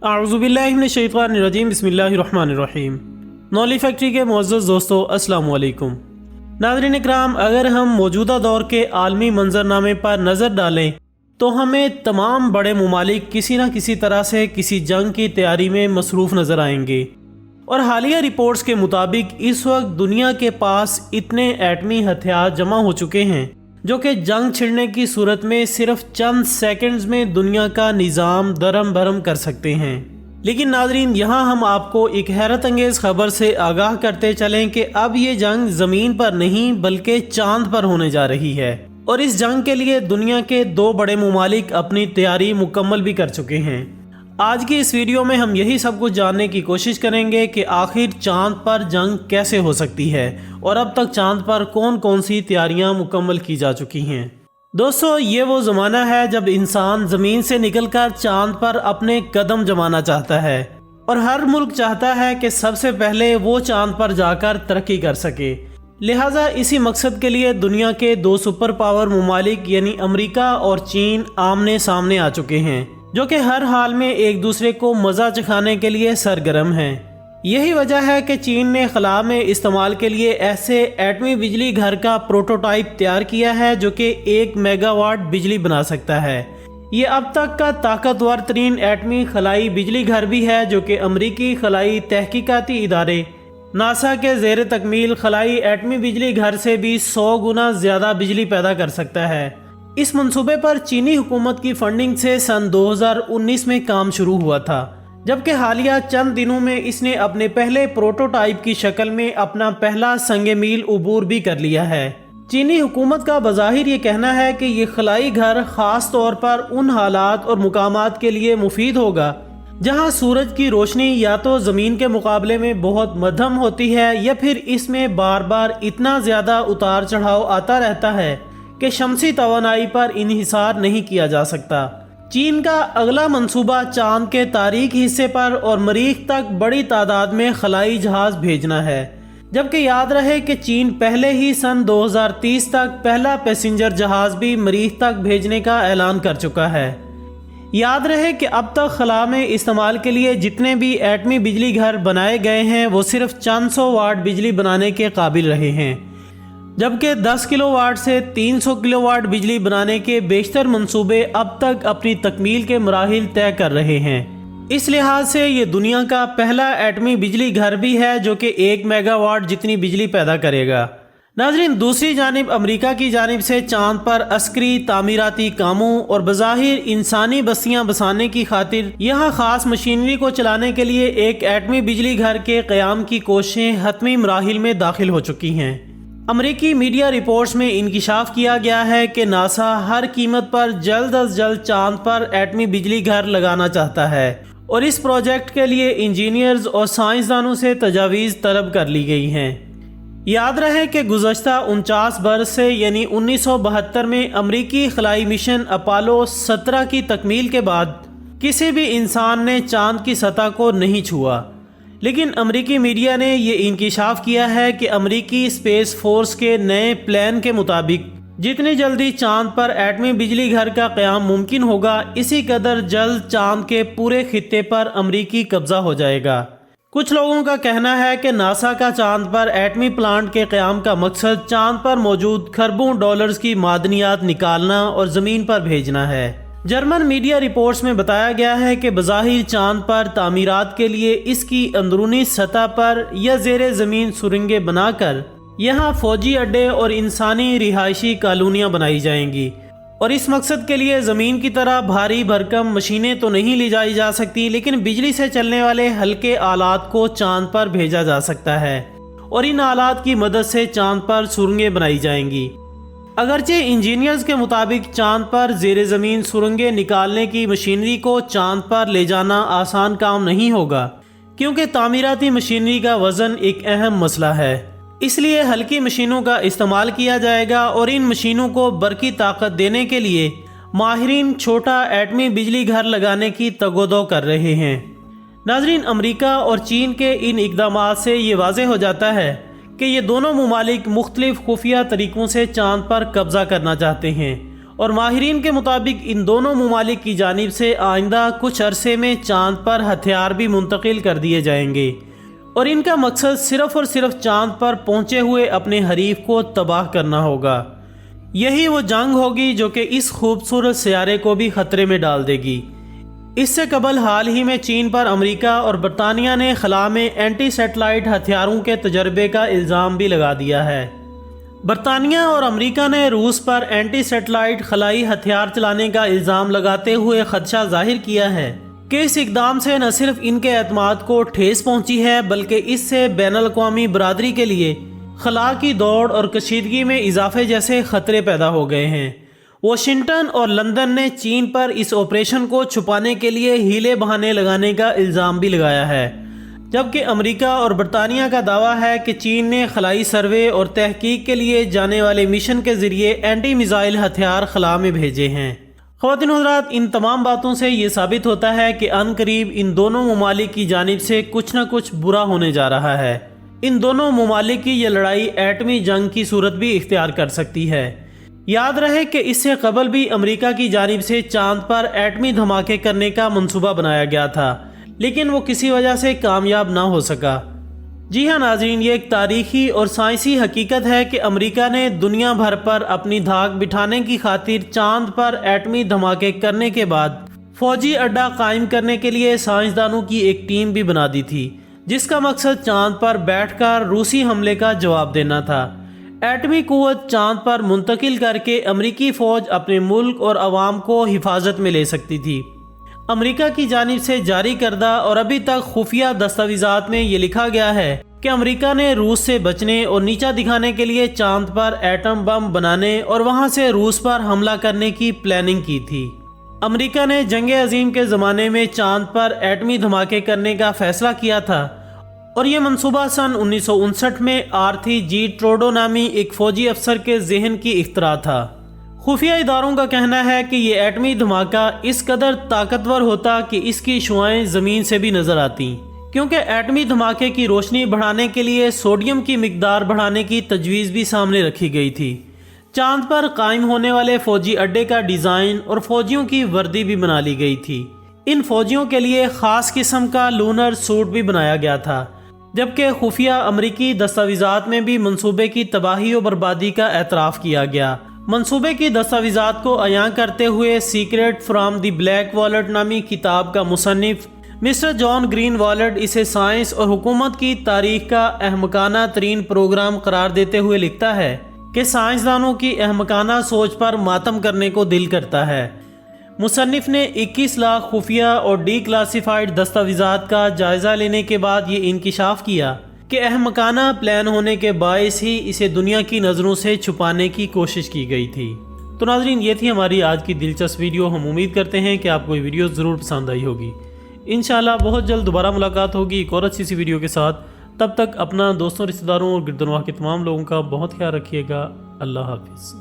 अऊज़ुबिल्लाहि मिनश्शैतानिर्रजीम बिस्मिल्लाहिर्रहमानिर्रहीम। नॉली फैक्ट्री के मुअज़्ज़ज़ दोस्तों, अस्सलामु अलैकुम। नाज़रीन इकराम, अगर हम मौजूदा दौर के आलमी मंजरनामे पर नज़र डालें तो हमें तमाम बड़े ममालिक किसी न किसी तरह से किसी जंग की तैयारी में मसरूफ़ नज़र आएंगे। और हालिया रिपोर्ट्स के मुताबिक इस वक्त दुनिया के पास इतने एटमी हथियार जमा हो चुके हैं जो कि जंग छिड़ने की सूरत में सिर्फ चंद सेकंड्स में दुनिया का निज़ाम दरम भरम कर सकते हैं। लेकिन नाजरीन, यहाँ हम आपको एक हैरत अंगेज़ खबर से आगाह करते चलें कि अब ये जंग ज़मीन पर नहीं बल्कि चांद पर होने जा रही है। और इस जंग के लिए दुनिया के दो बड़े ममालिक अपनी तैयारी मुकम्मल भी कर चुके हैं। आज की इस वीडियो में हम यही सब कुछ जानने की कोशिश करेंगे कि आखिर चांद पर जंग कैसे हो सकती है और अब तक चांद पर कौन कौन सी तैयारियां मुकम्मल की जा चुकी हैं। दोस्तों, ये वो ज़माना है जब इंसान ज़मीन से निकलकर चांद पर अपने कदम जमाना चाहता है और हर मुल्क चाहता है कि सबसे पहले वो चांद पर जाकर तरक्की कर सके। लिहाजा इसी मकसद के लिए दुनिया के दो सुपर पावर ममालिक यानी अमेरिका और चीन आमने सामने आ चुके हैं, जो कि हर हाल में एक दूसरे को मज़ा चखाने के लिए सरगर्म हैं। यही वजह है कि चीन ने खला में इस्तेमाल के लिए ऐसे एटमी बिजली घर का प्रोटोटाइप तैयार किया है जो कि 1 मेगावाट बिजली बना सकता है। ये अब तक का ताकतवर तरीन एटमी खलाई बिजली घर भी है जो कि अमरीकी खलाई तहकीकाती इदारे नासा के ज़ेर तकमील खलाई एटमी बिजली घर से भी 100 गुना ज़्यादा बिजली पैदा कर सकता है। इस मंसूबे पर चीनी हुकूमत की फंडिंग से सन 2019 में काम शुरू हुआ था, जबकि हालिया चंद दिनों में इसने अपने पहले प्रोटोटाइप की शक्ल में अपना पहला संगे मील उबूर भी कर लिया है। चीनी हुकूमत का बज़ाहिर ये कहना है कि ये खलाई घर ख़ास तौर पर उन हालात और मुकामात के लिए मुफीद होगा जहां सूरज की रोशनी या तो ज़मीन के मुकाबले में बहुत मध्यम होती है या फिर इसमें बार बार इतना ज़्यादा उतार चढ़ाव आता रहता है कि शमसी तवानाई पर इन्हिसार नहीं किया जा सकता। चीन का अगला मंसूबा चांद के तारीक हिस्से पर और मरीख तक बड़ी तादाद में खलाई जहाज भेजना है, जबकि याद रहे कि चीन पहले ही सन 2030 तक पहला पैसेंजर जहाज भी मरीख तक भेजने का ऐलान कर चुका है। याद रहे कि अब तक खला में इस्तेमाल के लिए जितने भी एटमी बिजली घर बनाए गए हैं वो सिर्फ चंद सौ वाट बिजली बनाने के काबिल रहे हैं, जबकि 10 किलोवाट से 300 किलोवाट बिजली बनाने के बेशतर मंसूबे अब तक अपनी तकमील के मराहिल तय कर रहे हैं। इस लिहाज से ये दुनिया का पहला एटमी बिजली घर भी है जो कि 1 मेगावाट जितनी बिजली पैदा करेगा। नाजरीन, दूसरी जानिब अमेरिका की जानिब से चांद पर अस्करी तामीराती कामों और बज़ाहिर इंसानी बस्तियां बसाने की खातिर यहाँ खास मशीनरी को चलाने के लिए एक एटमी बिजली घर के क़याम की कोशिशें हतमी मराहिल में दाखिल हो चुकी हैं। अमरीकी मीडिया रिपोर्ट्स में इंकिशाफ किया गया है कि नासा हर कीमत पर जल्द अज जल्द चांद पर एटमी बिजली घर लगाना चाहता है और इस प्रोजेक्ट के लिए इंजीनियर्स और साइंसदानों से तजावीज़ तलब कर ली गई हैं। याद रहे कि गुज़श्ता 49 बरस से यानी 1972 में अमरीकी खलाई मिशन अपोलो 17 की तकमील के बाद किसी भी इंसान ने चांद की सतह को नहीं छुआ। लेकिन अमरीकी मीडिया ने ये इंकिशाफ किया है कि अमरीकी स्पेस फोर्स के नए प्लान के मुताबिक जितनी जल्दी चांद पर एटमी बिजली घर का क़याम मुमकिन होगा, इसी कदर जल्द चांद के पूरे खित्ते पर अमरीकी कब्जा हो जाएगा। कुछ लोगों का कहना है कि नासा का चांद पर एटमी प्लांट के क़याम का मकसद चांद पर मौजूद खरबों डॉलर्स की मादनियात निकालना और ज़मीन पर भेजना है। जर्मन मीडिया रिपोर्ट्स में बताया गया है कि बज़ाहिर चांद पर तामीरात के लिए इसकी अंदरूनी सतह पर या ज़ेरे ज़मीन सुरंगें बनाकर यहाँ फ़ौजी अड्डे और इंसानी रिहायशी कॉलोनियाँ बनाई जाएंगी। और इस मकसद के लिए ज़मीन की तरह भारी भरकम मशीनें तो नहीं ले जाई जा सकती, लेकिन बिजली से चलने वाले हल्के आलात को चांद पर भेजा जा सकता है और इन आलात की मदद से चांद पर सुरंगें बनाई जाएंगी। अगरचे इंजीनियर्स के मुताबिक चांद पर ज़ेरे ज़मीन सुरंगें निकालने की मशीनरी को चांद पर ले जाना आसान काम नहीं होगा, क्योंकि तामीराती मशीनरी का वज़न एक अहम मसला है। इसलिए हल्की मशीनों का इस्तेमाल किया जाएगा और इन मशीनों को बरकी ताकत देने के लिए माहिरीन छोटा एटमी बिजली घर लगाने की तगोदो कर रहे हैं। नाजरीन, अमेरिका और चीन के इन इक़दामात से ये वाज़ेह हो जाता है कि ये दोनों ममालिक मुख्तलिफ खुफिया तरीक़ों से चांद पर कब्ज़ा करना चाहते हैं اور ماہرین کے مطابق ان دونوں ممالک کی جانب سے آئندہ کچھ عرصے میں چاند پر ہتھیار بھی منتقل کر دیے جائیں گے، اور ان کا مقصد صرف اور صرف چاند پر پہنچے ہوئے اپنے حریف کو تباہ کرنا ہوگا۔ یہی وہ جنگ ہوگی جو کہ اس خوبصورت سیارے کو بھی خطرے میں ڈال دے گی۔ اس سے قبل حال ہی میں چین پر امریکہ اور برطانیہ نے خلا میں اینٹی سیٹلائٹ ہتھیاروں کے تجربے کا الزام بھی لگا دیا ہے۔ برطانیہ اور امریکہ نے روس پر اینٹی سیٹلائٹ خلائی ہتھیار چلانے کا الزام لگاتے ہوئے خدشہ ظاہر کیا ہے کہ اس اقدام سے نہ صرف ان کے اعتماد کو ٹھیس پہنچی ہے بلکہ اس سے بین الاقوامی برادری کے لیے خلا کی دوڑ اور کشیدگی میں اضافے جیسے خطرے پیدا ہو گئے ہیں۔ واشنگٹن اور لندن نے چین پر اس آپریشن کو چھپانے کے لیے ہیلے بہانے لگانے کا الزام بھی لگایا ہے، جبکہ امریکہ اور برطانیہ کا دعویٰ ہے کہ چین نے خلائی سروے اور تحقیق کے لیے جانے والے مشن کے ذریعے اینٹی میزائل ہتھیار خلا میں بھیجے ہیں۔ خواتین و حضرات، ان تمام باتوں سے یہ ثابت ہوتا ہے کہ عن قریب ان دونوں ممالک کی جانب سے کچھ نہ کچھ برا ہونے جا رہا ہے۔ ان دونوں ممالک کی یہ لڑائی ایٹمی جنگ کی صورت بھی اختیار کر سکتی ہے۔ یاد رہے کہ اس سے قبل بھی امریکہ کی جانب سے چاند پر ایٹمی دھماکے کرنے کا منصوبہ بنایا گیا تھا، لیکن وہ کسی وجہ سے کامیاب نہ ہو سکا۔ جی ہاں ناظرین، یہ ایک تاریخی اور سائنسی حقیقت ہے کہ امریکہ نے دنیا بھر پر اپنی دھاک بٹھانے کی خاطر چاند پر ایٹمی دھماکے کرنے کے بعد فوجی اڈہ قائم کرنے کے لیے سائنسدانوں کی ایک ٹیم بھی بنا دی تھی، جس کا مقصد چاند پر بیٹھ کر روسی حملے کا جواب دینا تھا۔ ایٹمی قوت چاند پر منتقل کر کے امریکی فوج اپنے ملک اور عوام کو حفاظت میں لے سکتی تھی۔ امریکہ کی جانب سے جاری کردہ اور ابھی تک خفیہ دستاویزات میں یہ لکھا گیا ہے کہ امریکہ نے روس سے بچنے اور نیچا دکھانے کے لیے چاند پر ایٹم بم بنانے اور وہاں سے روس پر حملہ کرنے کی پلاننگ کی تھی۔ امریکہ نے جنگ عظیم کے زمانے میں چاند پر ایٹمی دھماکے کرنے کا فیصلہ کیا تھا، اور یہ منصوبہ سن 1959 میں آرتھی جی ٹروڈو نامی ایک فوجی افسر کے ذہن کی اختراع تھا۔ خفیہ اداروں کا کہنا ہے کہ یہ ایٹمی دھماکہ اس قدر طاقتور ہوتا کہ اس کی شعاعیں زمین سے بھی نظر آتیں، کیونکہ ایٹمی دھماکے کی روشنی بڑھانے کے لیے سوڈیم کی مقدار بڑھانے کی تجویز بھی سامنے رکھی گئی تھی۔ چاند پر قائم ہونے والے فوجی اڈے کا ڈیزائن اور فوجیوں کی وردی بھی بنا لی گئی تھی۔ ان فوجیوں کے لیے خاص قسم کا لونر سوٹ بھی بنایا گیا تھا، جبکہ خفیہ امریکی دستاویزات میں بھی منصوبے کی تباہی و بربادی کا اعتراف کیا گیا۔ منصوبے کی دستاویزات کو عیاں کرتے ہوئے secret from the black vault نامی کتاب کا مصنف مسٹر جان گرین والٹ اسے سائنس اور حکومت کی تاریخ کا احمقانہ ترین پروگرام قرار دیتے ہوئے لکھتا ہے کہ سائنسدانوں کی احمقانہ سوچ پر ماتم کرنے کو دل کرتا ہے۔ مصنف نے 21 لاکھ خفیہ اور ڈی کلاسیفائڈ دستاویزات کا جائزہ لینے کے بعد یہ انکشاف کیا کہ احمقانہ پلان ہونے کے باعث ہی اسے دنیا کی نظروں سے چھپانے کی کوشش کی گئی تھی۔ تو ناظرین، یہ تھی ہماری آج کی دلچسپ ویڈیو۔ ہم امید کرتے ہیں کہ آپ کو یہ ویڈیو ضرور پسند آئی ہوگی۔ انشاءاللہ بہت جلد دوبارہ ملاقات ہوگی ایک اور اچھی سی ویڈیو کے ساتھ۔ تب تک اپنا دوستوں، رشتہ داروں اور گردنواہ کے تمام لوگوں کا بہت خیال رکھیے گا۔ اللہ حافظ۔